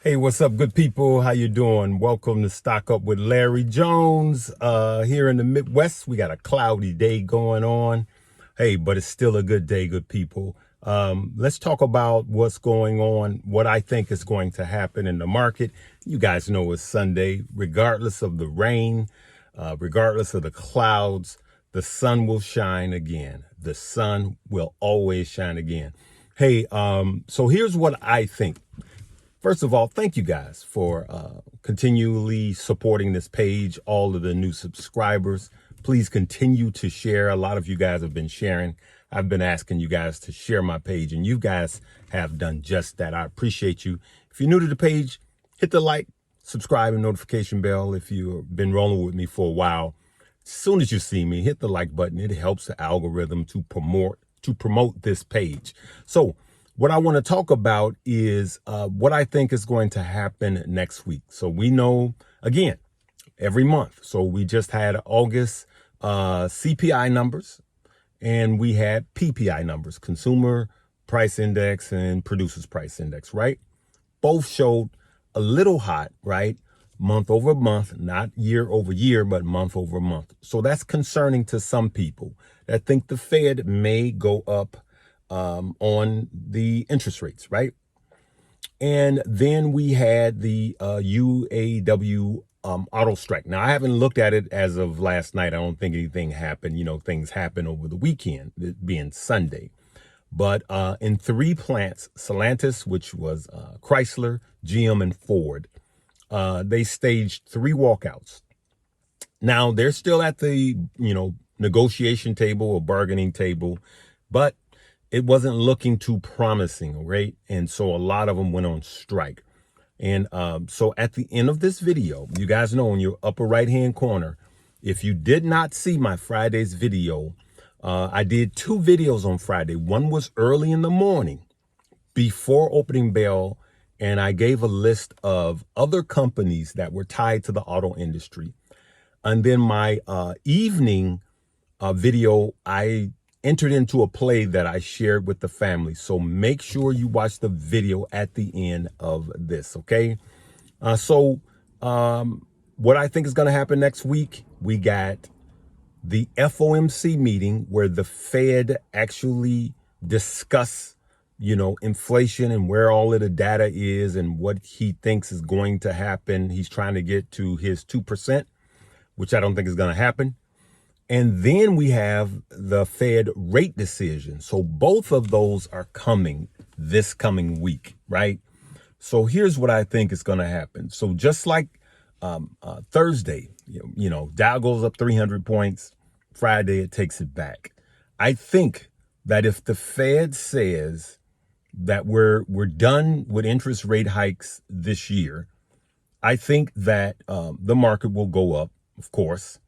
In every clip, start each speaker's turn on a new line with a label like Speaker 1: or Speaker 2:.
Speaker 1: Hey, what's up, good people? How you doing? Welcome to Stock Up with Larry Jones. Here in the Midwest, we got a cloudy day going on. Hey, but it's still a good day, good people. Let's talk about what's going on, what I think is going to happen in the market. You guys know it's Sunday. Regardless of the rain, regardless of the clouds, the sun will shine again. The sun will always shine again. Hey, so here's what I think. First of all, thank you guys for continually supporting this page, all of the new subscribers. Please continue to share. A lot of you guys have been sharing. I've been asking you guys to share my page, and you guys have done just that. I appreciate you. If you're new to the page, hit the like, subscribe, and notification bell. If you've been rolling with me for a while, as soon as you see me, hit the like button. It helps the algorithm to promote this page. So what I want to talk about is what I think is going to happen next week. So we know, again, every month. So we just had August CPI numbers, and we had PPI numbers, Consumer Price Index and Producers Price Index, right? Both showed a little hot, right? Month over month, not year over year, but month over month. So that's concerning to some people that think the Fed may go up on the interest rates, right? And then we had the UAW auto strike. Now, I haven't looked at it as of last night. I don't think anything happened. You know, things happen over the weekend, it being Sunday. But in 3 plants, Stellantis, which was Chrysler, GM, and Ford, they staged 3 walkouts. Now, they're still at the, negotiation table or bargaining table, but it wasn't looking too promising, right? And so a lot of them went on strike. And so at the end of this video, you guys know in your upper right-hand corner, if you did not see my Friday's video, I did 2 videos on Friday. One was early in the morning before opening bell, and I gave a list of other companies that were tied to the auto industry. And then my evening video, I entered into a play that I shared with the family. So make sure you watch the video at the end of this, okay? So what I think is going to happen next week, we got the FOMC meeting where the Fed actually discuss, inflation and where all of the data is and what he thinks is going to happen. He's trying to get to his 2%, which I don't think is going to happen. And then we have the Fed rate decision. So both of those are coming this coming week, right? So here's what I think is going to happen. So just like Thursday, Dow goes up 300 points. Friday, it takes it back. I think that if the Fed says that we're done with interest rate hikes this year, I think that the market will go up, of course,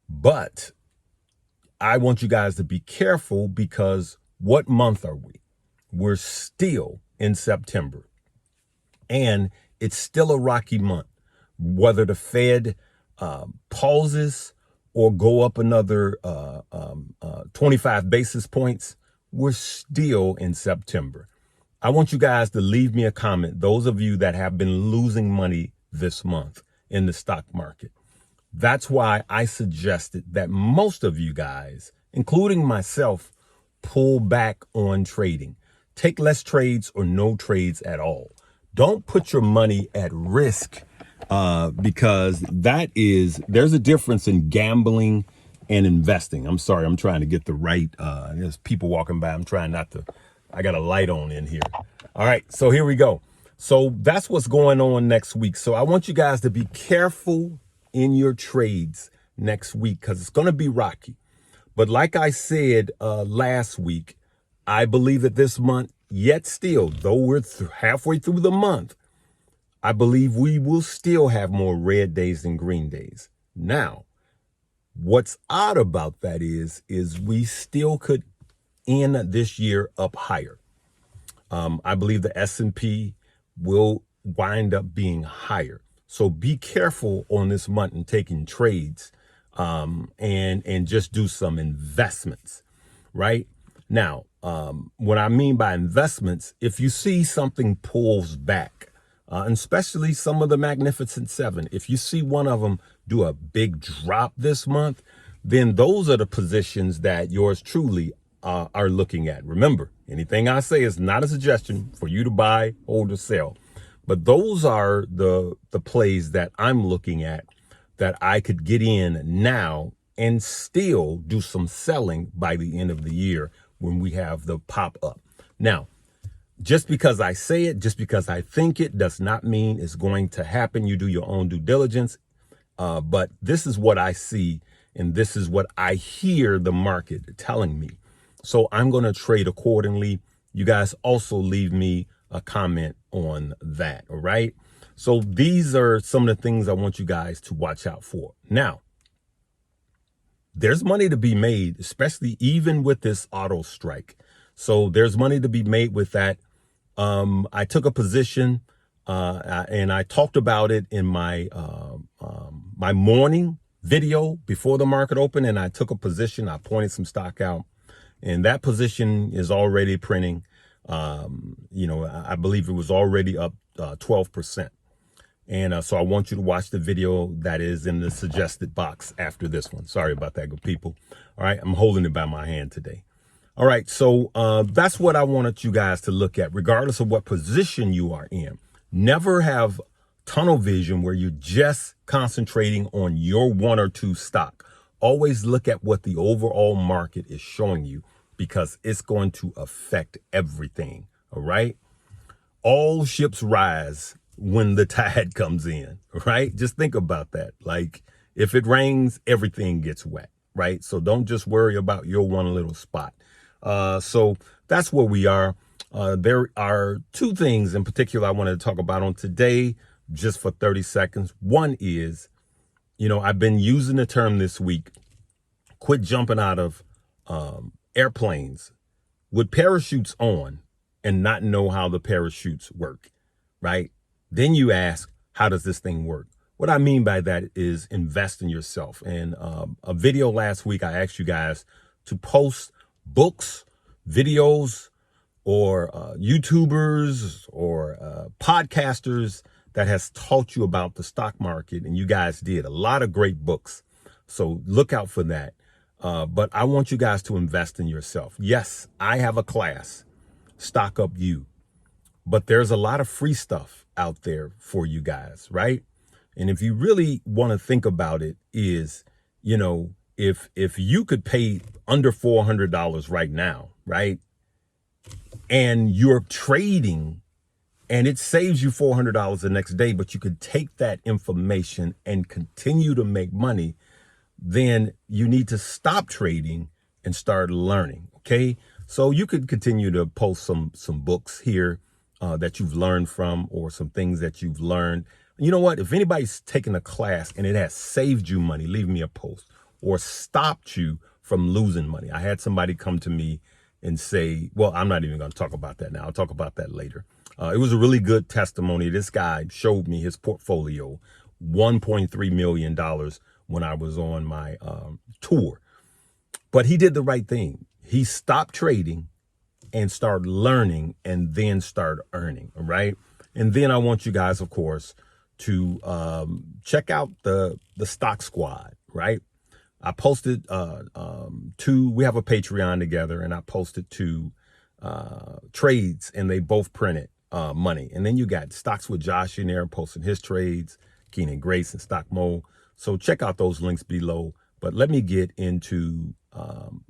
Speaker 1: but I want you guys to be careful because what month are we? We're still in September, and it's still a rocky month. Whether the Fed pauses or go up another 25 basis points, we're still in September. I want you guys to leave me a comment, those of you that have been losing money this month in the stock market. That's why I suggested that most of you guys, including myself, pull back on trading. Take less trades or no trades at all. Don't put your money at risk because there's a difference in gambling and investing. I'm sorry, I'm trying to get the right, there's people walking by. I'm trying not to, I got a light on in here. All right, so here we go. So that's what's going on next week. So I want you guys to be careful in your trades next week because it's going to be rocky. But like I said last week, I believe that this month, yet still, though we're halfway through the month, I believe we will still have more red days than green days. Now, what's odd about that is we still could end this year up higher. I believe the S&P will wind up being higher. So be careful on this month in taking trades and just do some investments, right? Now, what I mean by investments, if you see something pulls back, and especially some of the Magnificent Seven. If you see one of them do a big drop this month, then those are the positions that yours truly are looking at. Remember, anything I say is not a suggestion for you to buy, hold, or sell. But those are the plays that I'm looking at that I could get in now and still do some selling by the end of the year when we have the pop up. Now, just because I say it, just because I think it, does not mean it's going to happen. You do your own due diligence. But this is what I see, and this is what I hear the market telling me. So I'm going to trade accordingly. You guys also leave me a comment on that. All right. So these are some of the things I want you guys to watch out for. Now, there's money to be made, especially even with this auto strike. So there's money to be made with that. I took a position and I talked about it in my my morning video before the market opened, and I took a position. I pointed some stock out, and that position is already printing. I believe it was already up 12%. And so I want you to watch the video that is in the suggested box after this one. Sorry about that, good people. All right, I'm holding it by my hand today. All right, so that's what I wanted you guys to look at, regardless of what position you are in. Never have tunnel vision where you're just concentrating on your one or two stock. Always look at what the overall market is showing you, because it's going to affect everything. All right, all ships rise when the tide comes in, right? Just think about that. Like, if it rains, everything gets wet, right? So don't just worry about your one little spot. So that's where we are. There are two things in particular I wanted to talk about on today, just for 30 seconds. One is, I've been using the term this week, quit jumping out of airplanes with parachutes on and not know how the parachutes work, right? Then you ask, how does this thing work? What I mean by that is invest in yourself. And a video last week, I asked you guys to post books, videos, or YouTubers or podcasters that has taught you about the stock market. And you guys did a lot of great books. So look out for that. But I want you guys to invest in yourself. Yes, I have a class, Stock Up You. But there's a lot of free stuff out there for you guys, right? And if you really want to think about it, is, if you could pay under $400 right now, right? And you're trading and it saves you $400 the next day, but you could take that information and continue to make money, then you need to stop trading and start learning. Okay. So you could continue to post some books here that you've learned from, or some things that you've learned. You know what? If anybody's taken a class and it has saved you money, leave me a post, or stopped you from losing money. I had somebody come to me and say, well, I'm not even going to talk about that now. I'll talk about that later. It was a really good testimony. This guy showed me his portfolio, $1.3 million when I was on my tour. But he did the right thing. He stopped trading and start learning, and then start earning. All right. And then I want you guys, of course, to check out the Stock Squad. Right. I posted we have a Patreon together, and I posted two trades, and they both printed money. And then you got Stocks with Josh in there posting his trades, Keenan Grace and Stock Mo. So check out those links below. But let me get into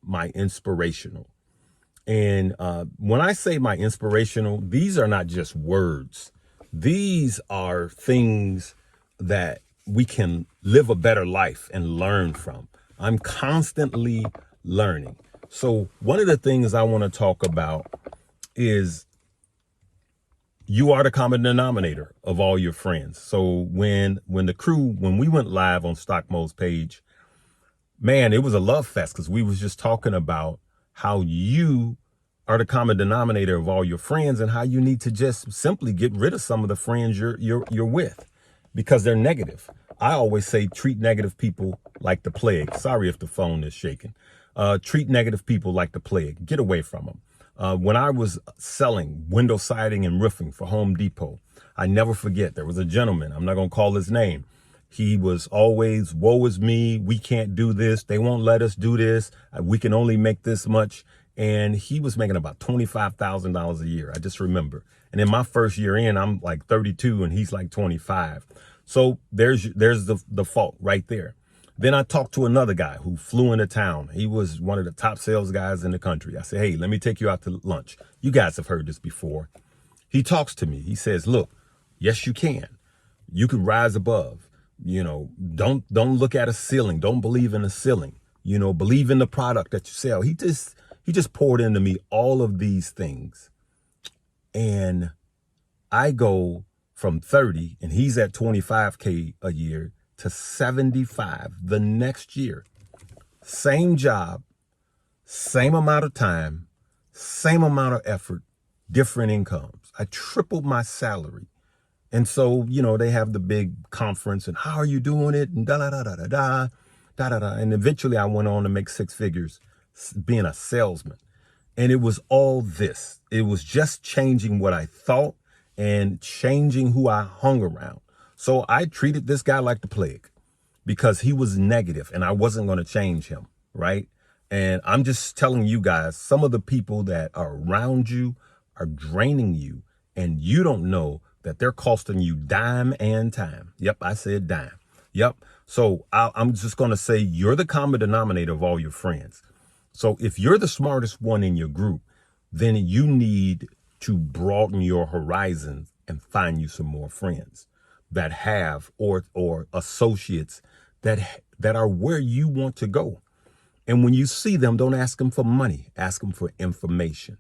Speaker 1: my inspirational. And when I say my inspirational, these are not just words. These are things that we can live a better life and learn from. I'm constantly learning. So one of the things I want to talk about is you are the common denominator of all your friends. So when we went live on Stock Mo's page, man, it was a love fest, because we was just talking about how you are the common denominator of all your friends, and how you need to just simply get rid of some of the friends you're with, because they're negative. I always say, treat negative people like the plague. Sorry if the phone is shaking. Treat negative people like the plague. Get away from them. When I was selling window siding and roofing for Home Depot, I never forget, there was a gentleman, I'm not going to call his name. He was always, woe is me, we can't do this, they won't let us do this, we can only make this much. And he was making about $25,000 a year. I just remember. And in my first year in, I'm like 32 and he's like 25. So there's the fault right there. Then I talked to another guy who flew into town. He was one of the top sales guys in the country. I said, hey, let me take you out to lunch. You guys have heard this before. He talks to me. He says, look, yes, you can. You can rise above. You know, don't look at a ceiling. Don't believe in a ceiling. You know, believe in the product that you sell. He just poured into me all of these things. And I go from 30 and he's at 25K a year to 75 the next year. Same job, same amount of time, same amount of effort, different incomes. I tripled my salary. And so, you know, they have the big conference and how are you doing it? And da-da-da-da-da-da, da-da-da. And eventually I went on to make six figures being a salesman. And it was all this. It was just changing what I thought and changing who I hung around. So I treated this guy like the plague because he was negative and I wasn't going to change him, right? And I'm just telling you guys, some of the people that are around you are draining you and you don't know that they're costing you dime and time. Yep, I said dime. Yep. So I'm just going to say you're the common denominator of all your friends. So if you're the smartest one in your group, then you need to broaden your horizons and find you some more friends that have or associates that are where you want to go. And when you see them, don't ask them for money, ask them for information.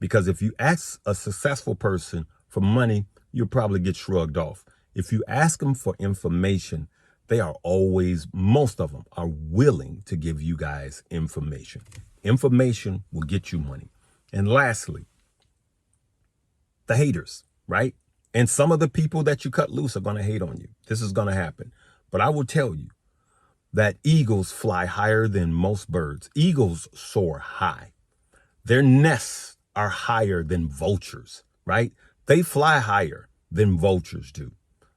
Speaker 1: Because if you ask a successful person for money, you'll probably get shrugged off. If you ask them for information, they are always, most of them are willing to give you guys information. Information will get you money. And lastly, the haters, right? And some of the people that you cut loose are going to hate on you. This is going to happen. But I will tell you that eagles fly higher than most birds. Eagles soar high. Their nests are higher than vultures, right? They fly higher than vultures do,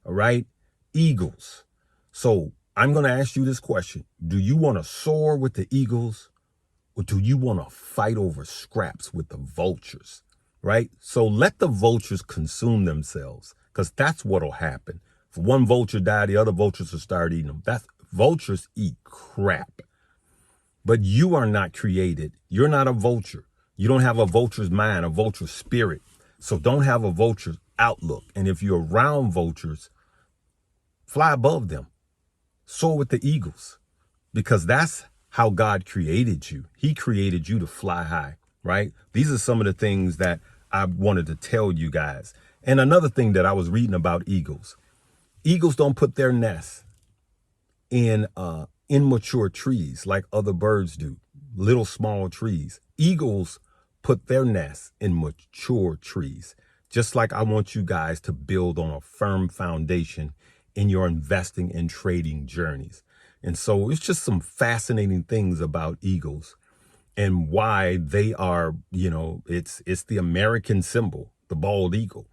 Speaker 1: all right? Eagles. So I'm going to ask you this question. Do you want to soar with the eagles or do you want to fight over scraps with the vultures? Right? So let the vultures consume themselves because that's what'll happen. If one vulture die, the other vultures will start eating them. Vultures eat crap. But you are not created. You're not a vulture. You don't have a vulture's mind, a vulture's spirit. So don't have a vulture's outlook. And if you're around vultures, fly above them. Soar with the eagles because that's how God created you. He created you to fly high. Right? These are some of the things that I wanted to tell you guys. And another thing that I was reading about eagles. Eagles don't put their nests in immature trees like other birds do, little small trees. Eagles put their nests in mature trees, just like I want you guys to build on a firm foundation in your investing and trading journeys. And so it's just some fascinating things about eagles. And why they are, you know, it's the American symbol, the bald eagle.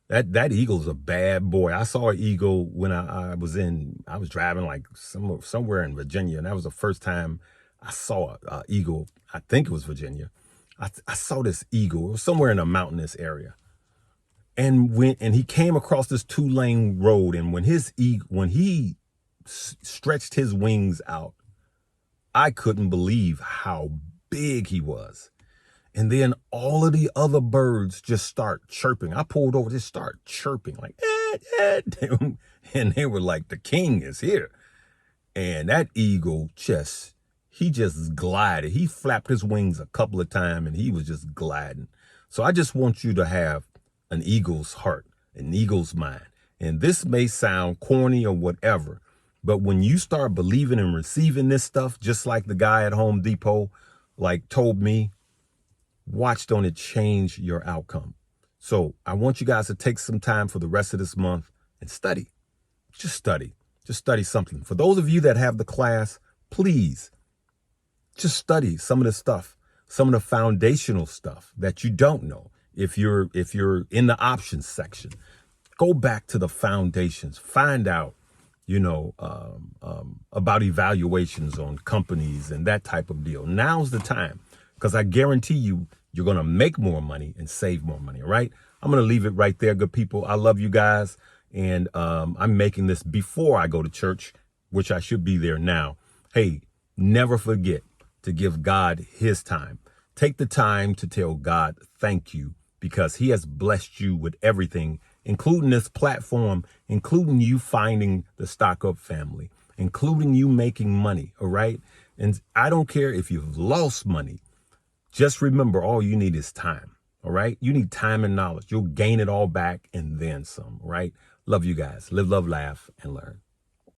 Speaker 1: That eagle's a bad boy. I saw an eagle when I was driving like somewhere in Virginia, and that was the first time I saw an eagle. I think it was Virginia. I saw this eagle. It was somewhere in a mountainous area, and he came across this 2-lane road, and when he stretched his wings out, I couldn't believe how big he was. And then all of the other birds just start chirping. I pulled over, just start chirping like, and they were like, the king is here. And that eagle he just glided. He flapped his wings a couple of times and he was just gliding. So I just want you to have an eagle's heart, an eagle's mind. And this may sound corny or whatever, but when you start believing and receiving this stuff, just like the guy at Home Depot, like told me, watch, don't it change your outcome. So I want you guys to take some time for the rest of this month and study. Just study something. For those of you that have the class, please just study some of the stuff, some of the foundational stuff that you don't know. If you're in the options section, Go back to the foundations. Find out, about evaluations on companies and that type of deal. Now's the time, because I guarantee you're going to make more money and save more money. All right. I'm going to leave it right there. Good people. I love you guys. And I'm making this before I go to church, which I should be there now. Hey, never forget to give God his time. Take the time to tell God thank you, because he has blessed you with everything, including this platform, including you finding the Stock Up family, including you making money. All right. And I don't care if you've lost money. Just remember, all you need is time. All right. You need time and knowledge. You'll gain it all back and then some. Right. Love you guys. Live, love, laugh, and learn.